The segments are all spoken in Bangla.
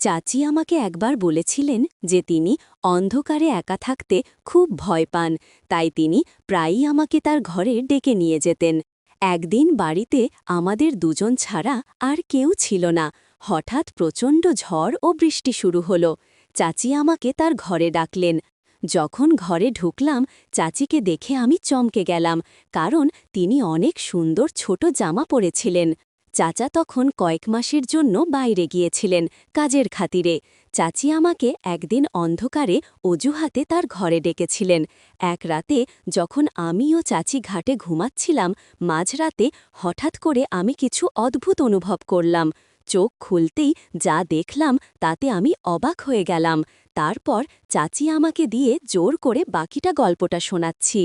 চাচি আমাকে একবার বলেছিলেন যে তিনি অন্ধকারে একা থাকতে খুব ভয় পান, তাই তিনি প্রায়ই আমাকে তার ঘরে ডেকে নিয়ে যেতেন। একদিন বাড়িতে আমাদের দুজন ছাড়া আর কেউ ছিল না। হঠাৎ প্রচণ্ড ঝড় ও বৃষ্টি শুরু হল। চাচি আমাকে তার ঘরে ডাকলেন। যখন ঘরে ঢুকলাম, চাচিকে দেখে আমি চমকে গেলাম, কারণ তিনি অনেক সুন্দর ছোট জামা পরেছিলেন। চাচা তখন কয়েক মাসের জন্য বাইরে গিয়েছিলেন কাজের খাতিরে। চাচি আমাকে একদিন অন্ধকারে অজুহাতে তার ঘরে ডেকেছিলেন। এক রাতে যখন আমি ও চাচি ঘাটে ঘুমাচ্ছিলাম, মাঝরাতে হঠাৎ করে আমি কিছু অদ্ভুত অনুভব করলাম। চোখ খুলতেই যা দেখলাম তাতে আমি অবাক হয়ে গেলাম। তারপর চাচি আমাকে দিয়ে জোর করে বাকিটা গল্পটা শোনাচ্ছি।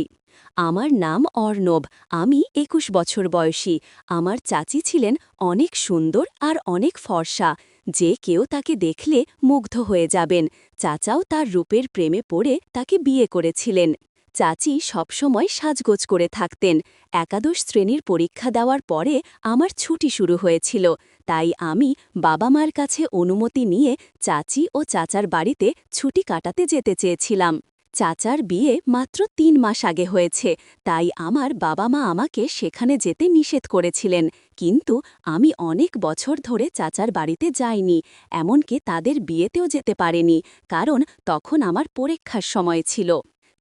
আমার নাম অর্ণব, আমি ২১ বছর বয়সী। আমার চাচি ছিলেন অনেক সুন্দর আর অনেক ফর্সা, যে কেউ তাকে দেখলে মুগ্ধ হয়ে যাবেন। চাচাও তার রূপের প্রেমে পড়ে তাকে বিয়ে করেছিলেন। চাচি সবসময় সাজগোজ করে থাকতেন। একাদশ শ্রেণীর পরীক্ষা দেওয়ার পরে আমার ছুটি শুরু হয়েছিল, তাই আমি বাবা মার কাছে অনুমতি নিয়ে চাচি ও চাচার বাড়িতে ছুটি কাটাতে যেতে চেয়েছিলাম। চাচার বিয়ে মাত্র ৩ মাস আগে হয়েছে, তাই আমার বাবা মা আমাকে সেখানে যেতে নিষেধ করেছিলেন। কিন্তু আমি অনেক বছর ধরে চাচার বাড়িতে যাইনি, এমনকি তাদের বিয়েতেও যেতে পারিনি, কারণ তখন আমার পরীক্ষার সময় ছিল।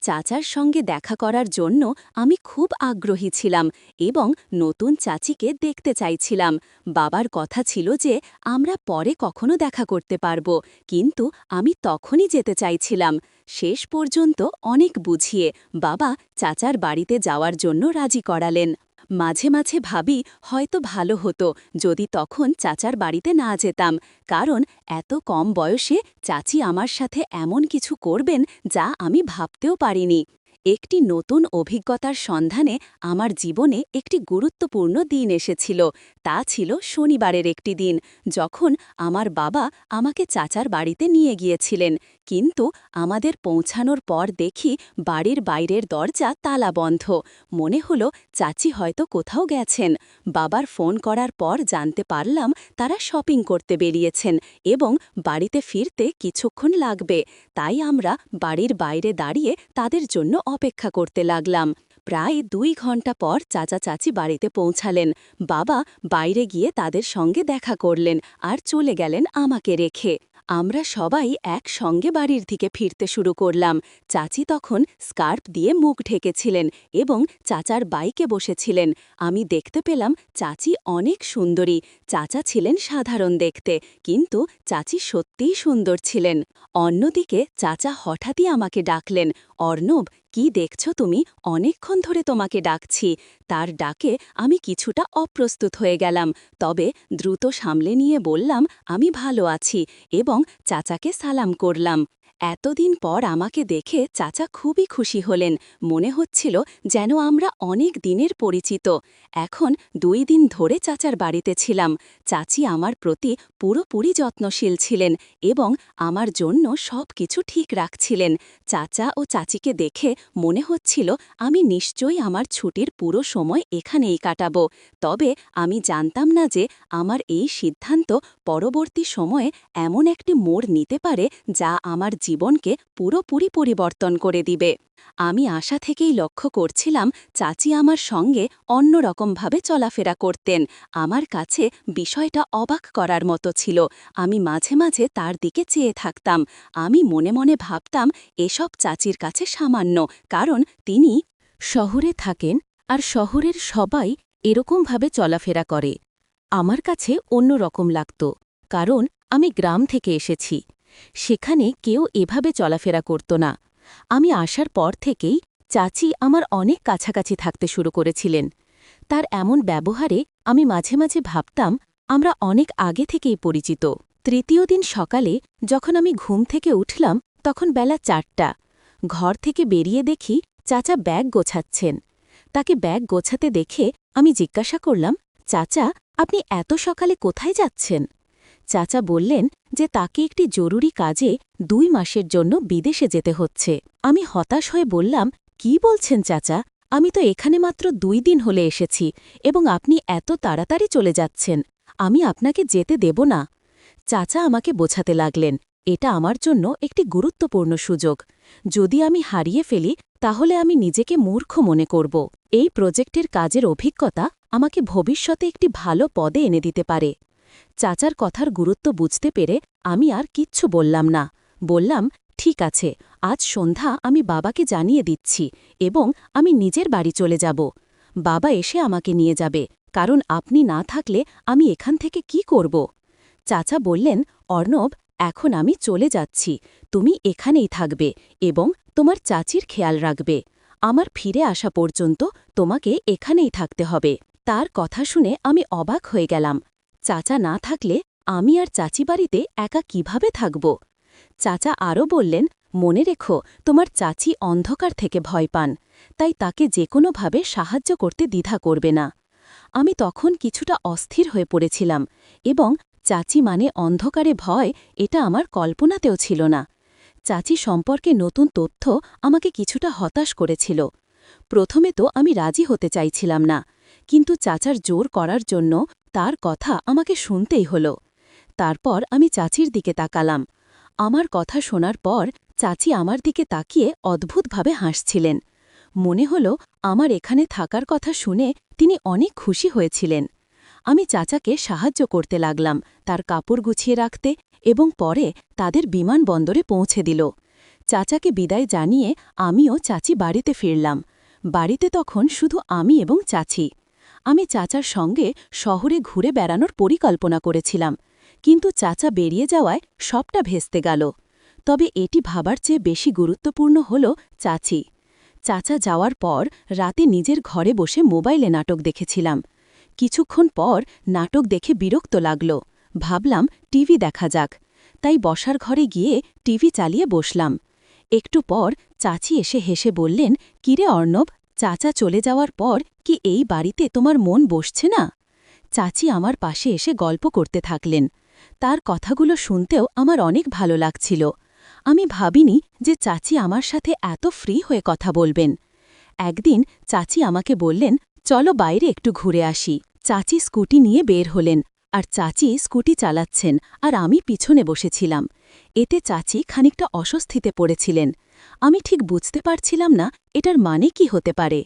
চাচার সঙ্গে দেখা করার জন্য আমি খুব আগ্রহী ছিলাম এবং নতুন চাচিকে দেখতে চাইছিলাম। বাবার কথা ছিল যে আমরা পরে কখনো দেখা করতে পারব, কিন্তু আমি তখনই যেতে চাইছিলাম। শেষ পর্যন্ত অনেক বুঝিয়ে বাবা চাচার বাড়িতে যাওয়ার জন্য রাজি করালেন। মাঝে মাঝে ভাবি হয়তো ভালো হতো যদি তখন চাচার বাড়িতে না যেতাম, কারণ এত কম বয়সে চাচি আমার সাথে এমন কিছু করবেন যা আমি ভাবতেও পারিনি। একটি নতুন অভিজ্ঞতার সন্ধানে আমার জীবনে একটি গুরুত্বপূর্ণ দিন এসেছিল। তা ছিল শনিবারের একটি দিন, যখন আমার বাবা আমাকে চাচার বাড়িতে নিয়ে গিয়েছিলেন। কিন্তু আমাদের পৌঁছানোর পর দেখি বাড়ির বাইরের দরজা তালা বন্ধ। মনে হলো চাচি হয়তো কোথাও গেছেন। বাবার ফোন করার পর জানতে পারলাম তারা শপিং করতে বেরিয়েছেন এবং বাড়িতে ফিরতে কিছুক্ষণ লাগবে। তাই আমরা বাড়ির বাইরে দাঁড়িয়ে তাদের জন্য অপেক্ষা করতে লাগলাম। প্রায় ২ ঘন্টা পর চাচা চাচি বাড়িতে পৌঁছালেন। বাবা বাইরে গিয়ে তাদের সঙ্গে দেখা করলেন আর চলে গেলেন আমাকে রেখে। আমরা সবাই একসঙ্গে বাড়ির দিকে ফিরতে শুরু করলাম। চাচি তখন স্কার্ফ দিয়ে মুখ ঢেকেছিলেন এবং চাচার বাইকে বসেছিলেন। আমি দেখতে পেলাম চাচি অনেক সুন্দরী। চাচা ছিলেন সাধারণ দেখতে, কিন্তু চাচি সত্যিই সুন্দর ছিলেন। অন্যদিকে চাচা হঠাৎই আমাকে ডাকলেন, অর্ণব, কি দেখছ তুমি? অনেকক্ষণ ধরে তোমাকে ডাকছি। তার ডাকে আমি কিছুটা অপ্রস্তুত হয়ে গেলাম, তবে দ্রুত সামলে নিয়ে বললাম আমি ভালো আছি এবং চাচাকে সালাম করলাম। এতদিন পর আমাকে দেখে চাচা খুবই খুশি হলেন। মনে হচ্ছিল যেন আমরা অনেক দিনের পরিচিত। এখন ২ দিন ধরে চাচার বাড়িতে ছিলাম। চাচি আমার প্রতি পুরোপুরি যত্নশীল ছিলেন এবং আমার জন্য সব কিছু ঠিক রাখছিলেন। চাচা ও চাচিকে দেখে মনে হচ্ছিল আমি নিশ্চয়ই আমার ছুটির পুরো সময় এখানেই কাটাব। তবে আমি জানতাম না যে আমার এই সিদ্ধান্ত পরবর্তী সময়ে এমন একটি মোড় নিতে পারে যা আমার জীবনকে পুরোপুরি পরিবর্তন করে দিবে। আমি আশা থেকেই লক্ষ্য করছিলাম চাচি আমার সঙ্গে অন্যরকমভাবে চলাফেরা করতেন। আমার কাছে বিষয়টা অবাক করার মতো ছিল। আমি মাঝে মাঝে তার দিকে চেয়ে থাকতাম। আমি মনে মনে ভাবতাম এসব চাচির কাছে সামান্য, কারণ তিনি শহরে থাকেন আর শহরের সবাই এরকমভাবে চলাফেরা করে। আমার কাছে অন্যরকম লাগত, কারণ আমি গ্রাম থেকে এসেছি। সেখানে কেউ এভাবে চলাফেরা করত না। আমি আসার পর থেকেই চাচি আমার অনেক কাছাকাছি থাকতে শুরু করেছিলেন। তার এমন ব্যবহারে আমি মাঝে মাঝে ভাবতাম আমরা অনেক আগে থেকেই পরিচিত। তৃতীয় দিন সকালে যখন আমি ঘুম থেকে উঠলাম, তখন বেলা ৪টা। ঘর থেকে বেরিয়ে দেখি চাচা ব্যাগ গোছাচ্ছেন। তাকে ব্যাগ গোছাতে দেখে আমি জিজ্ঞাসা করলাম, চাচা, আপনি এত সকালে কোথায় যাচ্ছেন? চাচা বললেন যে তাকে একটি জরুরি কাজে ২ মাসের জন্য বিদেশে যেতে হচ্ছে। আমি হতাশ হয়ে বললাম, কি বলছেন চাচা? আমি তো এখানে মাত্র ২ দিন হলে এসেছি এবং আপনি এত তাড়াতাড়ি চলে যাচ্ছেন। আমি আপনাকে যেতে দেব না। চাচা আমাকে বোঝাতে লাগলেন, এটা আমার জন্য একটি গুরুত্বপূর্ণ সুযোগ। যদি আমি হারিয়ে ফেলি তাহলে আমি নিজেকে মূর্খ মনে করব। এই প্রজেক্টের কাজের অভিজ্ঞতা আমাকে ভবিষ্যতে একটি ভালো পদে এনে দিতে পারে। চাচার কথার গুরুত্ব বুঝতে পেরে আমি আর কিচ্ছু বললাম না। বললাম, ঠিক আছে, আজ সন্ধ্যা আমি বাবাকে জানিয়ে দিচ্ছি এবং আমি নিজের বাড়ি চলে যাব। বাবা এসে আমাকে নিয়ে যাবে, কারণ আপনি না থাকলে আমি এখান থেকে কি করব। চাচা বললেন, অর্ণব, এখন আমি চলে যাচ্ছি, তুমি এখানেই থাকবে এবং তোমার চাচির খেয়াল রাখবে। আমার ফিরে আসা পর্যন্ত তোমাকে এখানেই থাকতে হবে। তার কথা শুনে আমি অবাক হয়ে গেলাম। চাচা না থাকলে আমি আর চাচি বাড়িতে একা কিভাবে থাকব? চাচা আরও বললেন, মনে রেখো, তোমার চাচি অন্ধকার থেকে ভয় পান, তাই তাকে যে কোনোভাবে সাহায্য করতে দ্বিধা করবে না। আমি তখন কিছুটা অস্থির হয়ে পড়েছিলাম এবং চাচি মানে অন্ধকারে ভয়, এটা আমার কল্পনাতেও ছিল না। চাচি সম্পর্কে নতুন তথ্য আমাকে কিছুটা হতাশ করেছিল। প্রথমে তো আমি রাজি হতে চাইছিলাম না, কিন্তু চাচার জোর করার জন্য তার কথা আমাকে শুনতেই হলো। তারপর আমি চাচির দিকে তাকালাম। আমার কথা শোনার পর চাচি আমার দিকে তাকিয়ে অদ্ভুতভাবে হাসছিলেন। মনে হলো আমার এখানে থাকার কথা শুনে তিনি অনেক খুশি হয়েছিলেন। আমি চাচাকে সাহায্য করতে লাগলাম, তার কাপড় গুছিয়ে রাখতে এবং পরে তাদের বিমানবন্দরে পৌঁছে দিল। চাচাকে বিদায় জানিয়ে আমিও চাচি বাড়িতে ফিরলাম। বাড়িতে তখন শুধু আমি এবং চাচি। আমি চাচার সঙ্গে শহরে ঘুরে বেড়ানোর পরিকল্পনা করেছিলাম, কিন্তু চাচা বেরিয়ে যাওয়ায় সবটা ভেস্তে গেল। তবে এটি ভাবার চেয়ে বেশি গুরুত্বপূর্ণ হল চাচি। চাচা যাওয়ার পর রাতে নিজের ঘরে বসে মোবাইলে নাটক দেখেছিলাম। কিছুক্ষণ পর নাটক দেখে বিরক্ত লাগল। ভাবলাম টিভি দেখা যাক, তাই বসার ঘরে গিয়ে টিভি চালিয়ে বসলাম। একটু পর চাচি এসে হেসে বললেন, কিরে অর্ণব, চাচা চলে যাওয়ার পর কি এই বাড়িতে তোমার মন বসছে না? চাচি আমার পাশে এসে গল্প করতে থাকলেন। তার কথাগুলো শুনতেও আমার অনেক ভালো লাগছিল। আমি ভাবিনি যে চাচি আমার সাথে এত ফ্রি হয়ে কথা বলবেন। একদিন চাচি আমাকে বললেন, চলো বাইরে একটু ঘুরে আসি। চাচি স্কুটি নিয়ে বের হলেন, আর চাচি স্কুটি চালাচ্ছেন আর আমি পিছনে বসেছিলাম। এতে চাচি খানিকটা অস্বস্তিতে পড়েছিলেন। আমি ঠিক বুঝতে পারছিলাম না এটার মানে কি হতে পারে।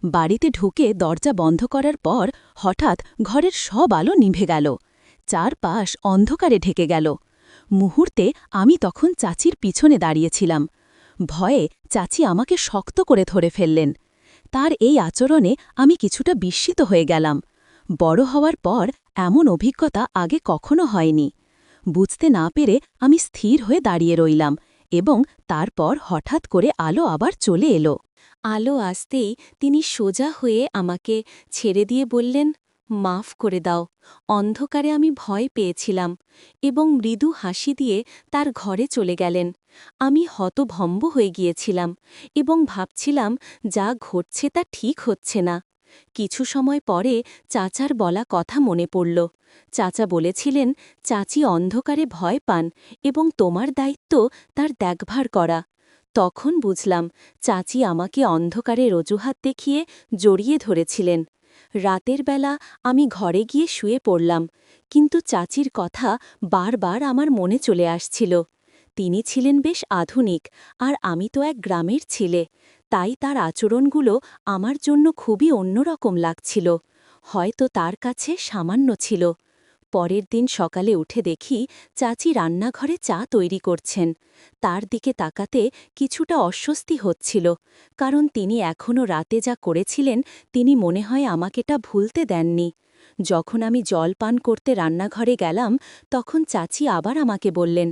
বাড়িতে ঢুকে দরজা বন্ধ করার পর হঠাৎ ঘরের সব আলো নিভে গেল। চারপাশ অন্ধকারে ঢেকে গেল। মুহূর্তে আমি তখন চাচির পিছনে দাঁড়িয়েছিলাম। ভয়ে চাচি আমাকে শক্ত করে ধরে ফেললেন। তার এই আচরণে আমি কিছুটা বিস্মিত হয়ে গেলাম। বড় হওয়ার পর এমন অভিজ্ঞতা আগে কখনো হয়নি। বুঝতে না পেরে আমি স্থির হয়ে দাঁড়িয়ে রইলাম এবং তারপর হঠাৎ করে আলো আবার চলে এলো। আলো আসতেই তিনি সোজা হয়ে আমাকে ছেড়ে দিয়ে বললেন, মাফ করে দাও, অন্ধকারে আমি ভয় পেয়েছিলাম, এবং মৃদু হাসি দিয়ে তার ঘরে চলে গেলেন। আমি হতভম্ব হয়ে গিয়েছিলাম এবং ভাবছিলাম যা ঘটছে তা ঠিক হচ্ছে না। কিছু সময় পরে চাচার বলা কথা মনে পড়ল। চাচা বলেছিলেন, চাচি অন্ধকারে ভয় পান এবং তোমার দায়িত্ব তার দেখভাল করা। তখন বুঝলাম চাচি আমাকে অন্ধকারের অজুহাত দেখিয়ে জড়িয়ে ধরেছিলেন। রাতের বেলা আমি ঘরে গিয়ে শুয়ে পড়লাম, কিন্তু চাচির কথা বারবার আমার মনে চলে আসছিল। তিনি ছিলেন বেশ আধুনিক, আর আমি তো এক গ্রামের ছেলে, তাই তার আচরণগুলো আমার জন্য খুবই অন্যরকম লাগছিল। হয়তো তার কাছে সামান্য ছিল। পরের দিন সকালে উঠে দেখি চাচি রান্নাঘরে চা তৈরি করছেন। তার দিকে তাকাতে কিছুটা অস্বস্তি হচ্ছিল, কারণ তিনি এখনও রাতে যা করেছিলেন তিনি মনে হয় আমাকেটা ভুলতে দেননি। যখন আমি জল পান করতে রান্নাঘরে গেলাম তখন চাচি আবার আমাকে বললেন।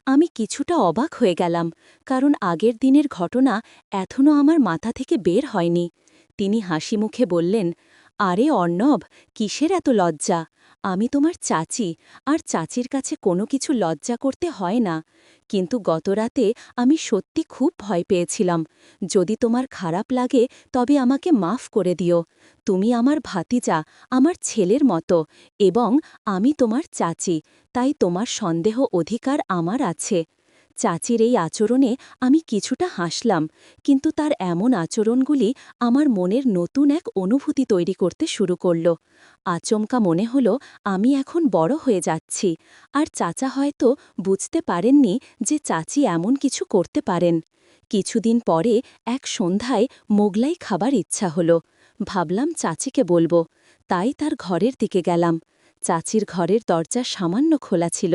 আমি কিছুটা অবাক হয়ে গেলাম, কারণ আগের দিনের ঘটনা এখনও আমার মাথা থেকে বের হয়নি। তিনি হাসি মুখে বললেন, আরে অর্ণব, কিসের এত লজ্জা? আমি তোমার চাচি, আর চাচির কাছে কোনো কিছু লজ্জা করতে হয় না। কিন্তু গতরাতে আমি সত্যি খুব ভয় পেয়েছিলাম। যদি তোমার খারাপ লাগে তবে আমাকে মাফ করে দিও। তুমি আমার ভাতিজা, আমার ছেলের মতো, এবং আমি তোমার চাচি, তাই তোমার সন্দেহ অধিকার আমার আছে। চাচির এই আচরণে আমি কিছুটা হাসলাম, কিন্তু তার এমন আচরণগুলি আমার মনের নতুন এক অনুভূতি তৈরি করতে শুরু করল। আচমকা মনে হলো আমি এখন বড় হয়ে যাচ্ছি, আর চাচা হয়তো বুঝতে পারেননি যে চাচি এমন কিছু করতে পারেন। কিছুদিন পরে এক সন্ধ্যায় মোগলাই খাবার ইচ্ছা হলো। ভাবলাম চাচিকে বলবো, তাই তার ঘরের দিকে গেলাম। চাচির ঘরের দরজা সামান্য খোলা ছিল,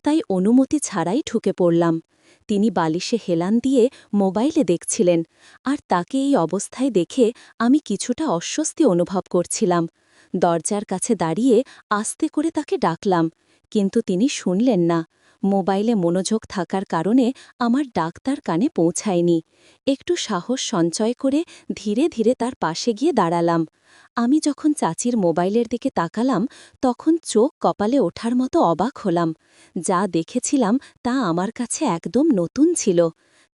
তাই অনুমতি ছাড়াই ঢুকে পড়লাম। তিনি বালিশে হেলান দিয়ে মোবাইলে দেখছিলেন, আর তাকে এই অবস্থায় দেখে আমি কিছুটা অস্বস্তি অনুভব করছিলাম। দরজার কাছে দাঁড়িয়ে আস্তে করে তাকে ডাকলাম, কিন্তু তিনি শুনলেন না। মোবাইলে মনোযোগ থাকার কারণে আমার ডাক তার কানে পৌঁছায়নি। একটু সাহস সঞ্চয় করে ধীরে ধীরে তার পাশে গিয়ে দাঁড়ালাম। আমি যখন চাচির মোবাইলের দিকে তাকালাম, তখন চোখ কপালে ওঠার মতো অবাক হলাম। যা দেখেছিলাম তা আমার কাছে একদম নতুন ছিল।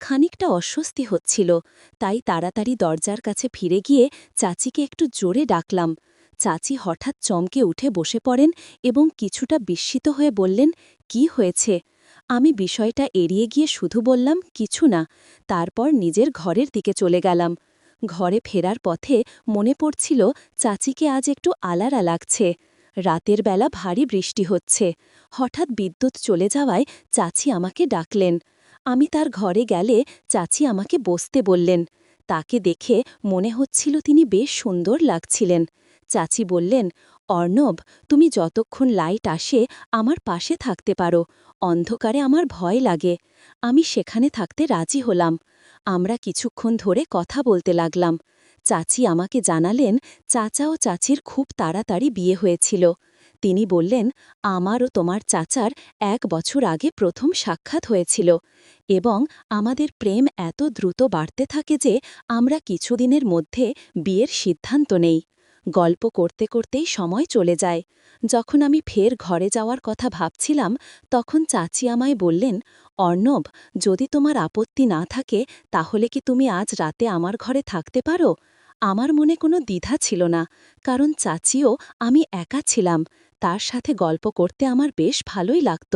খানিকটা অস্বস্তি হচ্ছিল, তাই তাড়াতাড়ি দরজার কাছে ফিরে গিয়ে চাচিকে একটু জোরে ডাকলাম। চাচি হঠাৎ চমকে উঠে বসে পড়েন এবং কিছুটা বিস্মিত হয়ে বললেন, কি হয়েছে? আমি বিষয়টা এড়িয়ে গিয়ে শুধু বললাম, কিছু না। তারপর নিজের ঘরের দিকে চলে গেলাম। ঘরে ফেরার পথে মনে পড়ছিল চাচিকে আজ একটু আলাদা লাগছে। রাতের বেলা ভারী বৃষ্টি হচ্ছে। হঠাৎ বিদ্যুৎ চলে যাওয়ায় চাচি আমাকে ডাকলেন। আমি তার ঘরে গেলে চাচি আমাকে বসতে বললেন। তাকে দেখে মনে হচ্ছিল তিনি বেশ সুন্দর লাগছিলেন। চাচি বললেন, অর্ণব, তুমি যতক্ষণ লাইট আসে আমার পাশে থাকতে পারো। অন্ধকারে আমার ভয় লাগে। আমি সেখানে থাকতে রাজি হলাম। আমরা কিছুক্ষণ ধরে কথা বলতে লাগলাম। চাচি আমাকে জানালেন চাচা ও চাচির খুব তাড়াতাড়ি বিয়ে হয়েছিল। তিনি বললেন, আমার ও তোমার চাচার 1 বছর আগে প্রথম সাক্ষাৎ হয়েছিল এবং আমাদের প্রেম এত দ্রুত বাড়তে থাকে যে আমরা কিছুদিনের মধ্যে বিয়ের সিদ্ধান্ত নেই। গল্প করতে করতেই সময় চলে যায়। যখন আমি ফের ঘরে যাওয়ার কথা ভাবছিলাম, তখন চাচি আমায় বললেন, অর্ণব, যদি তোমার আপত্তি না থাকে তাহলে কি তুমি আজ রাতে আমার ঘরে থাকতে পারো? আমার মনে কোনো দ্বিধা ছিল না, কারণ চাচিও আমি একা ছিলাম। তার সাথে গল্প করতে আমার বেশ ভালোই লাগত,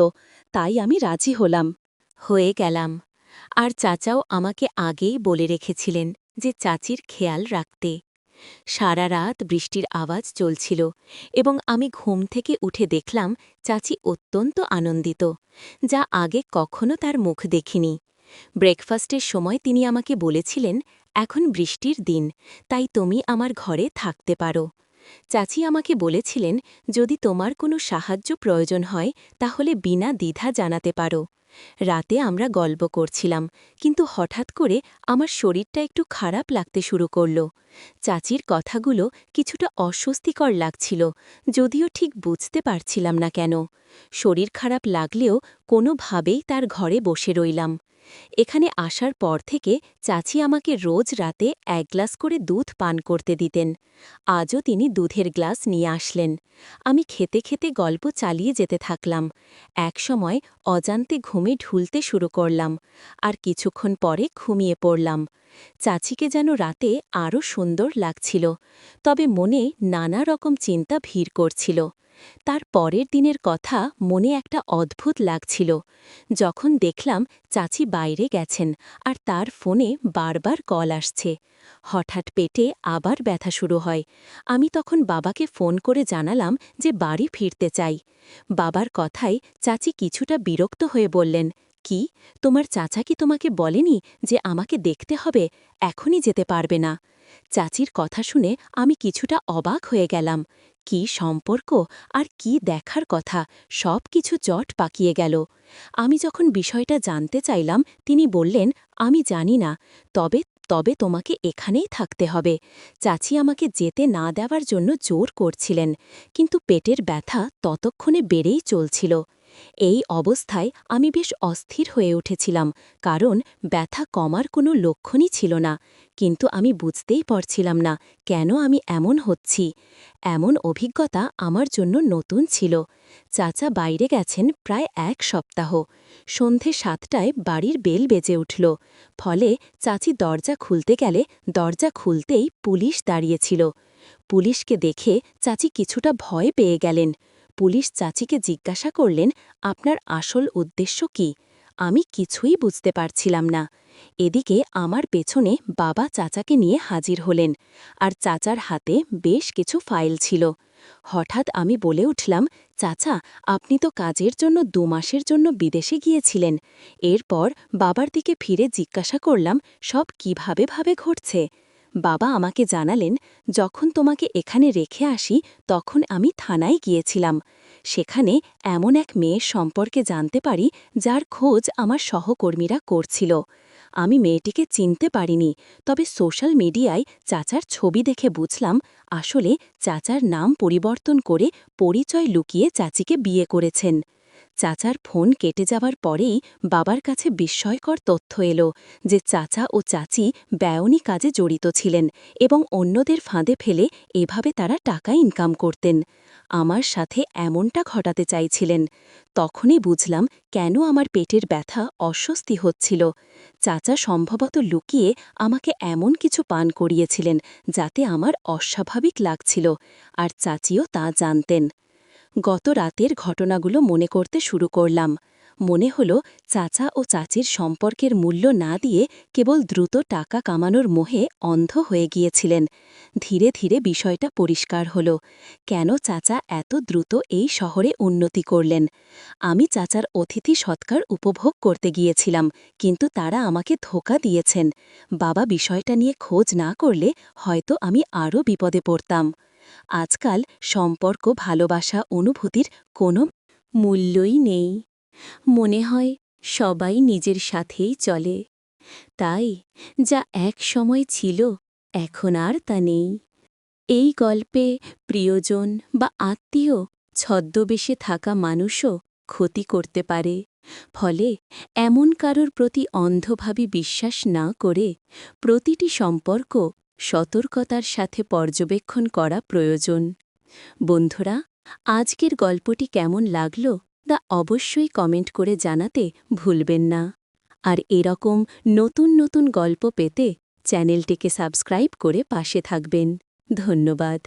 তাই আমি রাজি হলাম। হয়ে গেলাম। আর চাচাও আমাকে আগেই বলে রেখেছিলেন যে চাচির খেয়াল রাখতে। সারা রাত বৃষ্টির আওয়াজ চলছিল এবং আমি ঘুম থেকে উঠে দেখলাম চাচি অত্যন্ত আনন্দিত, যা আগে কখনো তার মুখ দেখিনি। ব্রেকফাস্টের সময় তিনি আমাকে বলেছিলেন, এখন বৃষ্টির দিন, তাই তুমি আমার ঘরে থাকতে পারো। চাচি আমাকে বলেছিলেন, যদি তোমার কোনো সাহায্য প্রয়োজন হয় তাহলে বিনা দ্বিধা জানাতে পারো। রাতে আমরা গল্প করছিলাম, কিন্তু হঠাৎ করে আমার শরীরটা একটু খারাপ লাগতে শুরু করল। চাচির কথাগুলো কিছুটা অস্বস্তিকর লাগছিল, যদিও ঠিক বুঝতে পারছিলাম না কেন। শরীর খারাপ লাগলেও কোনোভাবেই তার ঘরে বসে রইলাম। এখানে আসার পর থেকে চাচি আমাকে রোজ রাতে 1 গ্লাস করে দুধ পান করতে দিতেন। আজও তিনি দুধের গ্লাস নিয়ে আসলেন। আমি খেতে খেতে গল্প চালিয়ে যেতে থাকলাম। একসময় অজান্তে ঘুমে ঢুলতে শুরু করলাম, আর কিছুক্ষণ পরে ঘুমিয়ে পড়লাম। চাচিকে যেন রাতে আরও সুন্দর লাগছিল, তবে মনে নানা রকম চিন্তা ভিড় করছিল। তার পরের দিনের কথা মনে একটা অদ্ভুত লাগছিল, যখন দেখলাম চাচি বাইরে গেছেন আর তার ফোনে বারবার কল আসছে। হঠাৎ পেটে আবার ব্যথা শুরু হয়। আমি তখন বাবাকে ফোন করে জানালাম যে বাড়ি ফিরতে চাই। বাবার কথায় চাচি কিছুটা বিরক্ত হয়ে বললেন, কি, তোমার চাচা কি তোমাকে বলেনি যে আমাকে দেখতে হবে, এখনই যেতে পারবে না? চাচির কথা শুনে আমি কিছুটা অবাক হয়ে গেলাম। কি সম্পর্ক আর কি দেখার কথা, সব কিছু জট পাকিয়ে গেল। আমি যখন বিষয়টা জানতে চাইলাম, তিনি বললেন, আমি জানি না, তবে তবে তোমাকে এখানেই থাকতে হবে। চাচি আমাকে যেতে না দেওয়ার জন্য জোর করছিলেন, কিন্তু পেটের ব্যথা ততক্ষণে বেড়েই চলছিল। এই অবস্থায় আমি বেশ অস্থির হয়ে উঠেছিলাম, কারণ ব্যথা কমার কোনো লক্ষণই ছিল না। কিন্তু আমি বুঝতেই পারছিলাম না কেন আমি এমন হচ্ছি। এমন অভিজ্ঞতা আমার জন্য নতুন ছিল। চাচা বাইরে গেছেন প্রায় 1 সপ্তাহ। সন্ধে 7টায় বাড়ির বেল বেজে উঠল। ফলে চাচি দরজা খুলতে গেলে দরজা খুলতেই পুলিশ দাঁড়িয়েছিল। পুলিশকে দেখে চাচি কিছুটা ভয় পেয়ে গেলেন। পুলিশ চাচিকে জিজ্ঞাসা করলেন, আপনার আসল উদ্দেশ্য কি? আমি কিছুই বুঝতে পারছিলাম না। এদিকে আমার পেছনে বাবা চাচাকে নিয়ে হাজির হলেন, আর চাচার হাতে বেশ কিছু ফাইল ছিল। হঠাৎ আমি বলে উঠলাম, চাচা, আপনি তো কাজের জন্য 2 মাসের জন্য বিদেশে গিয়েছিলেন। এরপর বাবার দিকে ফিরে জিজ্ঞাসা করলাম, সব কিভাবে ঘটছে। বাবা আমাকে জানালেন, যখন তোমাকে এখানে রেখে আসি তখন আমি থানায় গিয়েছিলাম। সেখানে এমন এক মেয়ের সম্পর্কে জানতে পারি যার খোঁজ আমার সহকর্মীরা করছিল। আমি মেয়েটিকে চিনতে পারিনি, তবে সোশ্যাল মিডিয়ায় চাচার ছবি দেখে বুঝলাম আসলে চাচার নাম পরিবর্তন করে পরিচয় লুকিয়ে চাচিকে বিয়ে করেছেন। চাচার ফোন কেটে যাওয়ার পরেই বাবার কাছে বিস্ময়কর তথ্য এলো যে চাচা ও চাচি বেআইনি কাজে জড়িত ছিলেন এবং অন্যদের ফাঁদে ফেলে এভাবে তারা টাকা ইনকাম করতেন। আমার সাথে এমনটা ঘটাতে চাইছিলেন। তখনই বুঝলাম কেন আমার পেটের ব্যথা অস্বস্তি হচ্ছিল। চাচা সম্ভবত লুকিয়ে আমাকে এমন কিছু পান করিয়েছিলেন যাতে আমার অস্বাভাবিক লাগছিল, আর চাচিও তা জানতেন। গত রাতের ঘটনাগুলো মনে করতে শুরু করলাম। মনে হলো চাচা ও চাচির সম্পর্কের মূল্য না দিয়ে কেবল দ্রুত টাকা কামানোর মোহে অন্ধ হয়ে গিয়েছিলেন। ধীরে ধীরে বিষয়টা পরিষ্কার হলো, কেন চাচা এত দ্রুত এই শহরে উন্নতি করলেন। আমি চাচার অতিথি সৎকার উপভোগ করতে গিয়েছিলাম, কিন্তু তারা আমাকে ধোঁকা দিয়েছেন। বাবা বিষয়টা নিয়ে খোঁজ না করলে হয়তো আমি আরও বিপদে পড়তাম। আজকাল সম্পর্ক, ভালোবাসা, অনুভূতির কোনো মূল্যই নেই। মনে হয় সবাই নিজের সাথেই চলে। তাই যা এক সময় ছিল এখন আর তা নেই। এই গল্পে প্রিয়জন বা আত্মীয় ছদ্মবেশে থাকা মানুষও ক্ষতি করতে পারে। ফলে এমন কারোর প্রতি অন্ধভাবে বিশ্বাস না করে প্রতিটি সম্পর্ক সতর্কতার সাথে পর্যবেক্ষণ করা প্রয়োজন। বন্ধুরা, আজকের গল্পটি কেমন লাগল তা অবশ্যই কমেন্ট করে জানাতে ভুলবেন না। আর এরকম নতুন নতুন গল্প পেতে চ্যানেলটিকে সাবস্ক্রাইব করে পাশে থাকবেন। ধন্যবাদ।